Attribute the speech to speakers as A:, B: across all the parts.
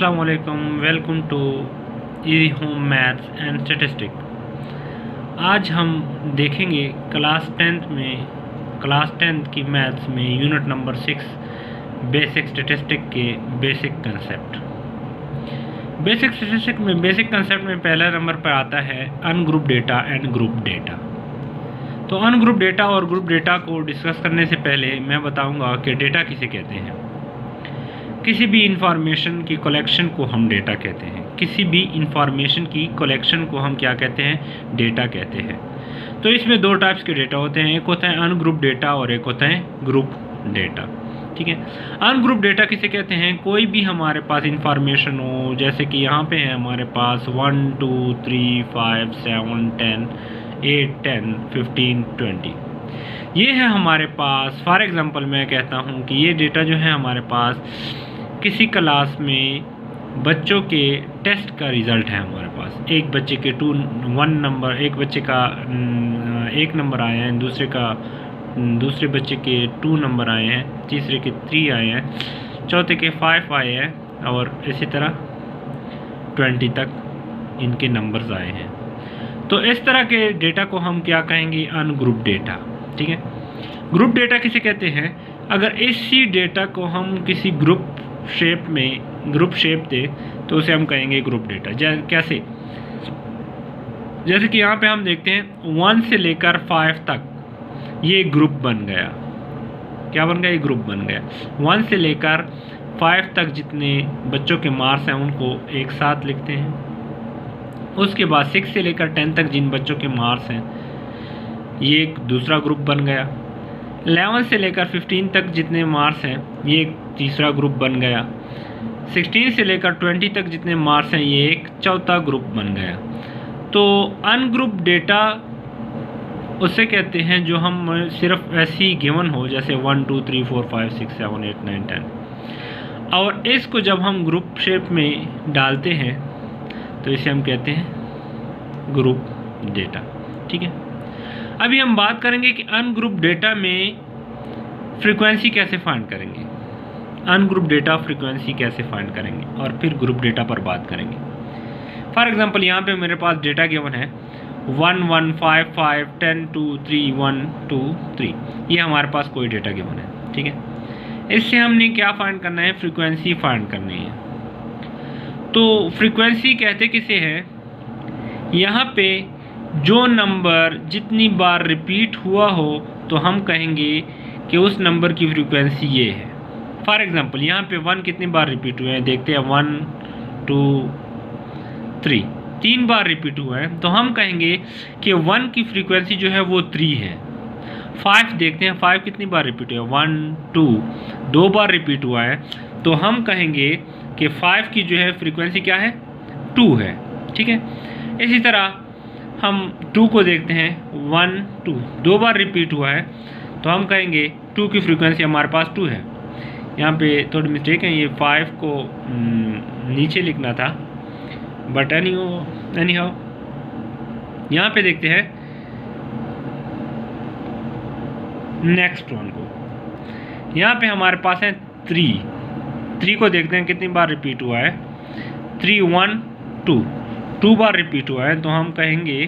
A: अस्सलाम वालेकुम, welcome to easy home maths and statistic. आज हम देखेंगे क्लास टेंथ की मैथ्स में यूनिट नंबर 6 बेसिक स्टैटिस्टिक के बेसिक कंसेप्ट। बेसिक स्टैटिस्टिक में बेसिक कंसेप्ट में पहला नंबर पर आता है ungroup data and group data. तो अनग्रुप डेटा और ग्रुप डेटा को डिस्कस करने से पहले मैं बताऊंगा कि डेटा किसे कहते हैं। किसी भी इंफॉर्मेशन की कलेक्शन को हम डेटा कहते हैं। किसी भी इंफॉर्मेशन की कलेक्शन को हम क्या कहते हैं? डेटा कहते हैं। तो इसमें दो टाइप्स के डेटा होते हैं, एक होता है अनग्रुप डेटा और एक होता है ग्रुप डेटा। ठीक है, अनग्रुप डेटा किसे कहते हैं? कोई भी हमारे पास इंफॉर्मेशन हो, जैसे कि यहाँ पे है हमारे पास 1 2 3 5 7 10 8 10 15 20, ये है हमारे पास। फॉर एग्जांपल मैं कहता हूँ कि ये डेटा जो है हमारे पास किसी क्लास में बच्चों के टेस्ट का रिज़ल्ट है हमारे पास। एक बच्चे के एक बच्चे का 1 नंबर आए हैं, दूसरे बच्चे के 2 नंबर आए हैं, तीसरे के 3 आए हैं, चौथे के 5 आए हैं और इसी तरह 20 तक इनके नंबर्स आए हैं। तो इस तरह के डेटा को हम क्या कहेंगे? Ungroup data. ठीक है, ग्रुप डेटा किसे कहते हैं? अगर इसी डेटा को हम किसी ग्रुप शेप दे तो उसे हम कहेंगे ग्रुप डेटा। कैसे? जैसे कि यहाँ पे हम देखते हैं 1 से लेकर 5 तक ये ग्रुप बन गया। क्या बन गया? ये ग्रुप बन गया। 1 से लेकर 5 तक जितने बच्चों के मार्क्स हैं उनको एक साथ लिखते हैं। उसके बाद 6 से लेकर 10 तक जिन बच्चों के मार्क्स हैं ये एक दूसरा ग्रुप बन गया। 11 से लेकर 15 तक जितने मार्क्स हैं ये एक तीसरा ग्रुप बन गया। 16 से लेकर 20 तक जितने मार्क्स हैं ये एक चौथा ग्रुप बन गया। तो अनग्रुप डेटा उसे कहते हैं जो हम सिर्फ ऐसी ही गिवन हो, जैसे 1 2 3 4 5 6 7 8 9 10, और इसको जब हम ग्रुप शेप में डालते हैं तो इसे हम कहते हैं ग्रुप डेटा। ठीक है, अभी हम बात करेंगे कि अनग्रुप डेटा में फ्रीक्वेंसी कैसे फाइंड करेंगे। अनग्रुप डेटा फ्रीक्वेंसी कैसे फाइंड करेंगे और फिर ग्रुप डेटा पर बात करेंगे। फॉर एग्जांपल यहाँ पे मेरे पास डेटा गिवन है 1 1 5 5 10 2 3 1 2 3, ये हमारे पास कोई डेटा गिवन है। ठीक है, इससे हमने क्या फाइंड करना है? फ्रीक्वेंसी फाइंड करनी है। तो फ्रीक्वेंसी कहते किसे हैं? यहाँ पे जो नंबर जितनी बार रिपीट हुआ हो तो हम कहेंगे कि उस नंबर की फ्रीक्वेंसी ये है। फॉर एग्जांपल यहाँ पे 1 कितनी बार रिपीट हुए हैं? देखते हैं 1 2 3, 3 बार रिपीट हुआ है तो हम कहेंगे कि 1 की फ्रीक्वेंसी जो है वो 3 है। 5 देखते हैं 5 कितनी बार रिपीट हुआ है? 1 2, 2 बार रिपीट हुआ है तो हम कहेंगे कि 5 की जो है फ्रीक्वेंसी क्या है? 2 है। ठीक है, इसी तरह हम 2 को देखते हैं 1 2, 2 बार रिपीट हुआ है तो हम कहेंगे 2 की फ्रीक्वेंसी हमारे पास 2 है। यहाँ पे थोड़ी मिस्टेक है, ये 5 को नीचे लिखना था, बट एनी हाउ यहाँ पे देखते हैं नेक्स्ट वन को। यहाँ पे हमारे पास है 3 को देखते हैं कितनी बार रिपीट हुआ है? 3 1 2, 2 बार रिपीट हुआ है तो हम कहेंगे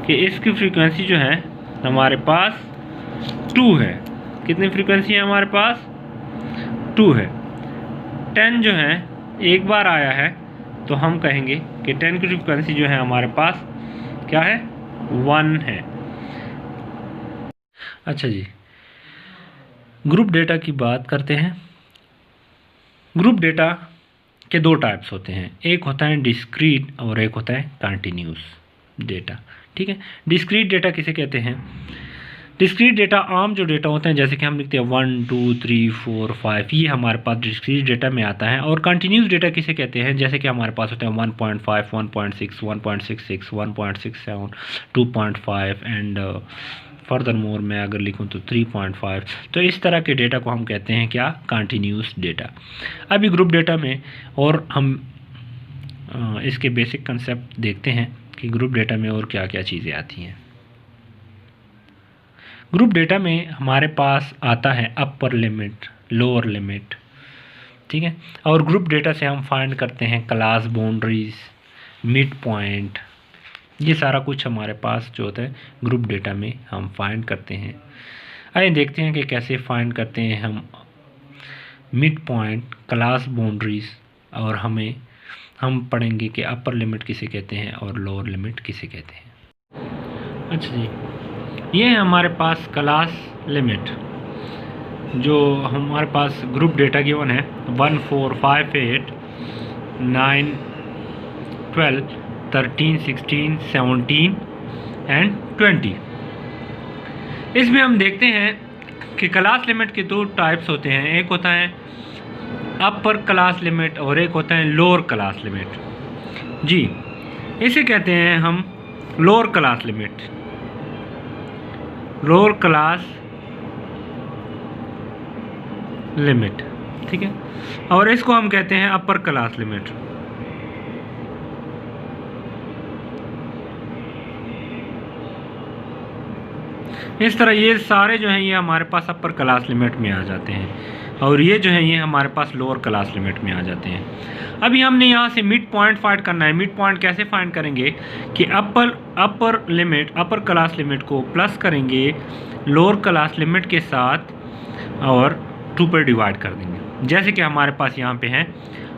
A: कि इसकी फ्रीक्वेंसी जो है हमारे पास 2 है। कितनी फ्रीक्वेंसी है हमारे पास? 2 है। 10 जो है एक बार आया है तो हम कहेंगे कि 10 की फ्रीक्वेंसी जो है हमारे पास क्या है? 1 है। अच्छा जी, ग्रुप डेटा की बात करते हैं। ग्रुप डेटा के 2 टाइप्स होते हैं, एक होता है डिस्क्रीट और एक होता है कंटिन्यूस डेटा। ठीक है, डिस्क्रीट डेटा किसे कहते हैं? डिस्क्रीट डेटा आम जो डेटा होते हैं, जैसे कि हम लिखते हैं 1 2 3 4 5, ये हमारे पास डिस्क्रीट डेटा में आता है। और कंटिन्यूस डेटा किसे कहते हैं? जैसे कि हमारे पास होते हैं 1.5 1.6 1.66 1.67 2.5 एंड फर्दर मोर मैं अगर लिखूं तो 3.5। तो इस तरह के डेटा को हम कहते हैं क्या? Continuous data. अभी ग्रुप डेटा में और हम इसके बेसिक कंसेप्ट देखते हैं कि ग्रुप डेटा में और क्या क्या चीज़ें आती हैं। ग्रुप डेटा में हमारे पास आता है अपर लिमिट, लोअर लिमिट, ठीक है। और ग्रुप डेटा से हम फाइंड करते हैं क्लास बाउंड्रीज, मिड पॉइंट, ये सारा कुछ हमारे पास जो होता है ग्रुप डेटा में हम फाइंड करते हैं। आइए देखते हैं कि कैसे फाइंड करते हैं हम मिड पॉइंट, क्लास बाउंड्रीज, और हम पढ़ेंगे कि अपर लिमिट किसे कहते हैं और लोअर लिमिट किसे कहते हैं। अच्छा जी, ये है हमारे पास क्लास लिमिट, जो हमारे पास ग्रुप डेटा गिवन है 1 4 5 8 9 12 13 16 17 एंड 20। इसमें हम देखते हैं कि क्लास लिमिट के दो टाइप्स होते हैं, एक होता है अपर क्लास लिमिट और एक होता है लोअर क्लास लिमिट। जी, इसे कहते हैं हम lower class limit, lower class limit, ठीक है, और इसको हम कहते हैं अपर क्लास लिमिट। इस तरह ये सारे जो हैं ये हमारे पास अपर क्लास लिमिट में आ जाते हैं, और ये जो है ये हमारे पास लोअर क्लास लिमिट में आ जाते हैं। अभी हमने यहाँ से मिड पॉइंट फाइंड करना है। मिड पॉइंट कैसे फाइंड करेंगे कि upper limit, upper class limit को प्लस करेंगे लोअर क्लास लिमिट के साथ और 2 पर डिवाइड कर देंगे। जैसे कि हमारे पास यहाँ पे है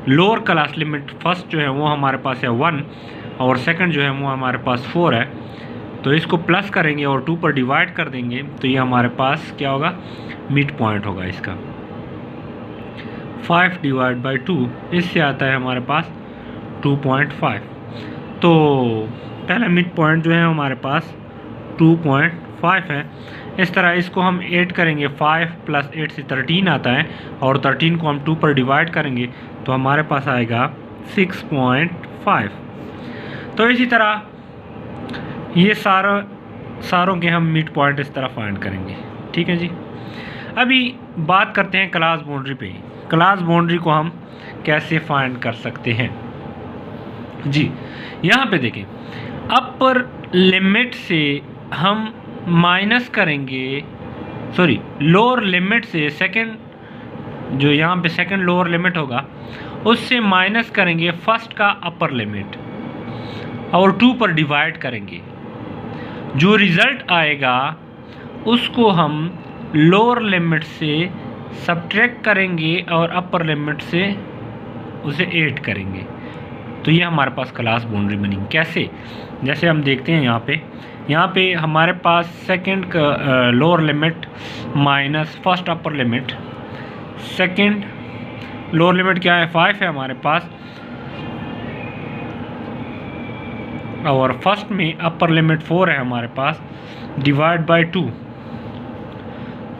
A: लोअर क्लास लिमिट, फर्स्ट जो है वो हमारे पास है 1 और सेकंड जो है वो हमारे पास 4 है, तो इसको प्लस करेंगे और 2 पर डिवाइड कर देंगे, तो ये हमारे पास क्या होगा, मिड पॉइंट होगा इसका। 5 डिवाइड बाई 2, इससे आता है हमारे पास 2.5। तो पहला मिड पॉइंट जो है हमारे पास 2.5 है। इस तरह इसको हम 8 करेंगे, 5 + 8 से 13 आता है, और 13 को हम 2 पर डिवाइड करेंगे तो हमारे पास आएगा 6.5। तो इसी तरह ये सारों के हम मिड पॉइंट इस तरह फाइंड करेंगे, ठीक है जी। अभी बात करते हैं क्लास बाउंड्री पे। क्लास बाउंड्री को हम कैसे फाइंड कर सकते हैं जी। यहाँ पे देखें, अपर लिमिट से हम माइनस करेंगे, सॉरी लोअर लिमिट से सेकंड, जो यहाँ पे सेकंड लोअर लिमिट होगा उससे माइनस करेंगे फर्स्ट का अपर लिमिट और 2 पर डिवाइड करेंगे। जो रिज़ल्ट आएगा उसको हम लोअर लिमिट से सब्ट्रैक्ट करेंगे और अपर लिमिट से उसे ऐड करेंगे, तो ये हमारे पास क्लास बाउंड्री बनेगी। कैसे, जैसे हम देखते हैं यहाँ पे हमारे पास सेकंड का lower limit minus first upper limit, second lower limit क्या है, 5 है हमारे पास, और फर्स्ट में अपर लिमिट 4 है हमारे पास, डिवाइड बाय 2।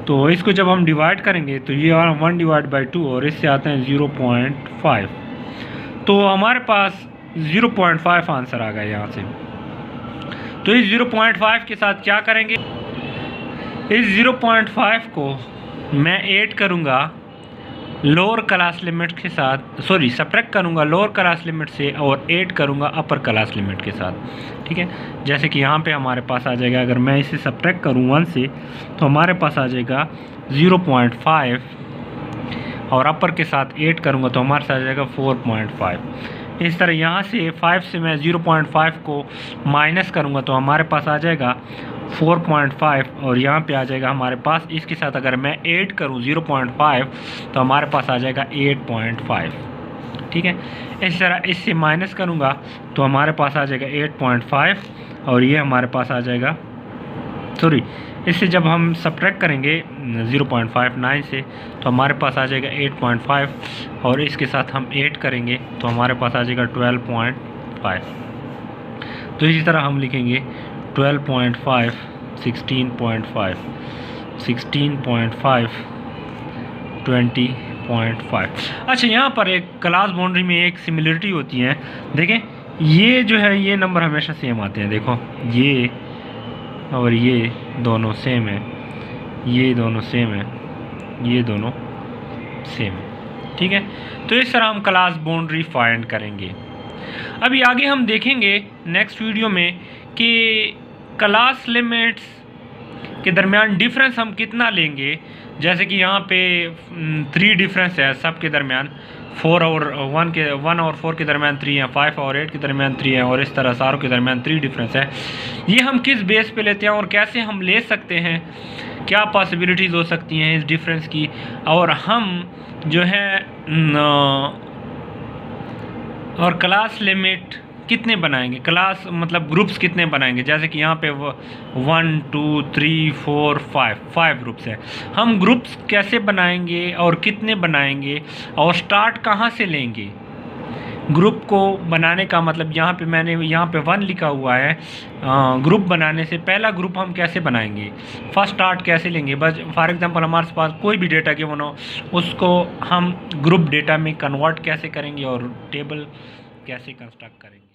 A: तो इसको जब हम डिवाइड करेंगे तो ये 1 डिवाइड बाई 2 और इससे आते हैं 0.5। तो हमारे पास 0.5 आंसर आ गया यहाँ से। तो इस 0.5 के साथ क्या करेंगे, इस 0.5 को मैं ऐड करूँगा लोअर क्लास लिमिट के साथ, सॉरी सब्ट्रैक्ट करूँगा लोअर क्लास लिमिट से और ऐड करूँगा अपर क्लास लिमिट के साथ, ठीक है। जैसे कि यहाँ पे हमारे पास आ जाएगा, अगर मैं इसे सब्ट्रैक्ट करूँ 1 से तो हमारे पास आ जाएगा 0.5 और अपर के साथ ऐड करूँगा तो हमारे साथ आ जाएगा 4.5। इस तरह यहाँ से 5 से मैं 0.5 को माइनस करूँगा तो हमारे पास आ जाएगा 4.5 और यहाँ पे आ जाएगा हमारे पास, इसके साथ अगर मैं ऐड करूँ 0.5 तो हमारे पास आ जाएगा 8.5, ठीक है। इस तरह इससे माइनस करूँगा तो हमारे पास आ जाएगा 8.5 और ये हमारे पास आ जाएगा, सॉरी इससे जब हम सब्ट्रैक्ट करेंगे 0.59 से तो हमारे पास आ जाएगा 8.5 और इसके साथ हम ऐड करेंगे तो हमारे पास आ जाएगा 12.5। तो इसी तरह हम लिखेंगे 12.5, 16.5, 16.5, 20.5। अच्छा, यहाँ पर एक क्लास बाउंड्री में एक सिमिलरिटी होती है, देखें ये जो है ये नंबर हमेशा सेम आते हैं, देखो ये और ये दोनों सेम है, ये दोनों सेम है, ये दोनों सेम है, ठीक है। तो इस तरह हम क्लास बाउंड्री फाइंड करेंगे। अभी आगे हम देखेंगे नेक्स्ट वीडियो में कि क्लास लिमिट्स के दरमियान डिफरेंस हम कितना लेंगे जैसे कि यहाँ पे 3 डिफरेंस है सब के दरमियान, 4 और 1 और 4 के दरमियान 3 है, 5 और 8 के दरमियान 3 है, और इस तरह सारों के दरमियान 3 डिफरेंस है। ये हम किस बेस पे लेते हैं और कैसे हम ले सकते हैं, क्या पॉसिबिलिटीज़ हो सकती हैं इस डिफरेंस की, और हम जो है और क्लास लिमिट कितने बनाएंगे, क्लास मतलब ग्रुप्स कितने बनाएंगे। जैसे कि यहाँ पे 1 2 3 4 5 ग्रुप्स है, हम ग्रुप्स कैसे बनाएंगे और कितने बनाएंगे और स्टार्ट कहाँ से लेंगे। ग्रुप को बनाने का मतलब यहाँ पे मैंने यहाँ पे 1 लिखा हुआ है। ग्रुप बनाने से पहला ग्रुप हम कैसे बनाएंगे, फर्स्ट स्टार्ट कैसे लेंगे। बस फॉर एग्जांपल हमारे पास कोई भी डेटा गिवन हो, उसको हम ग्रुप डेटा में कन्वर्ट कैसे करेंगे और टेबल कैसे कंस्ट्रक्ट करेंगे।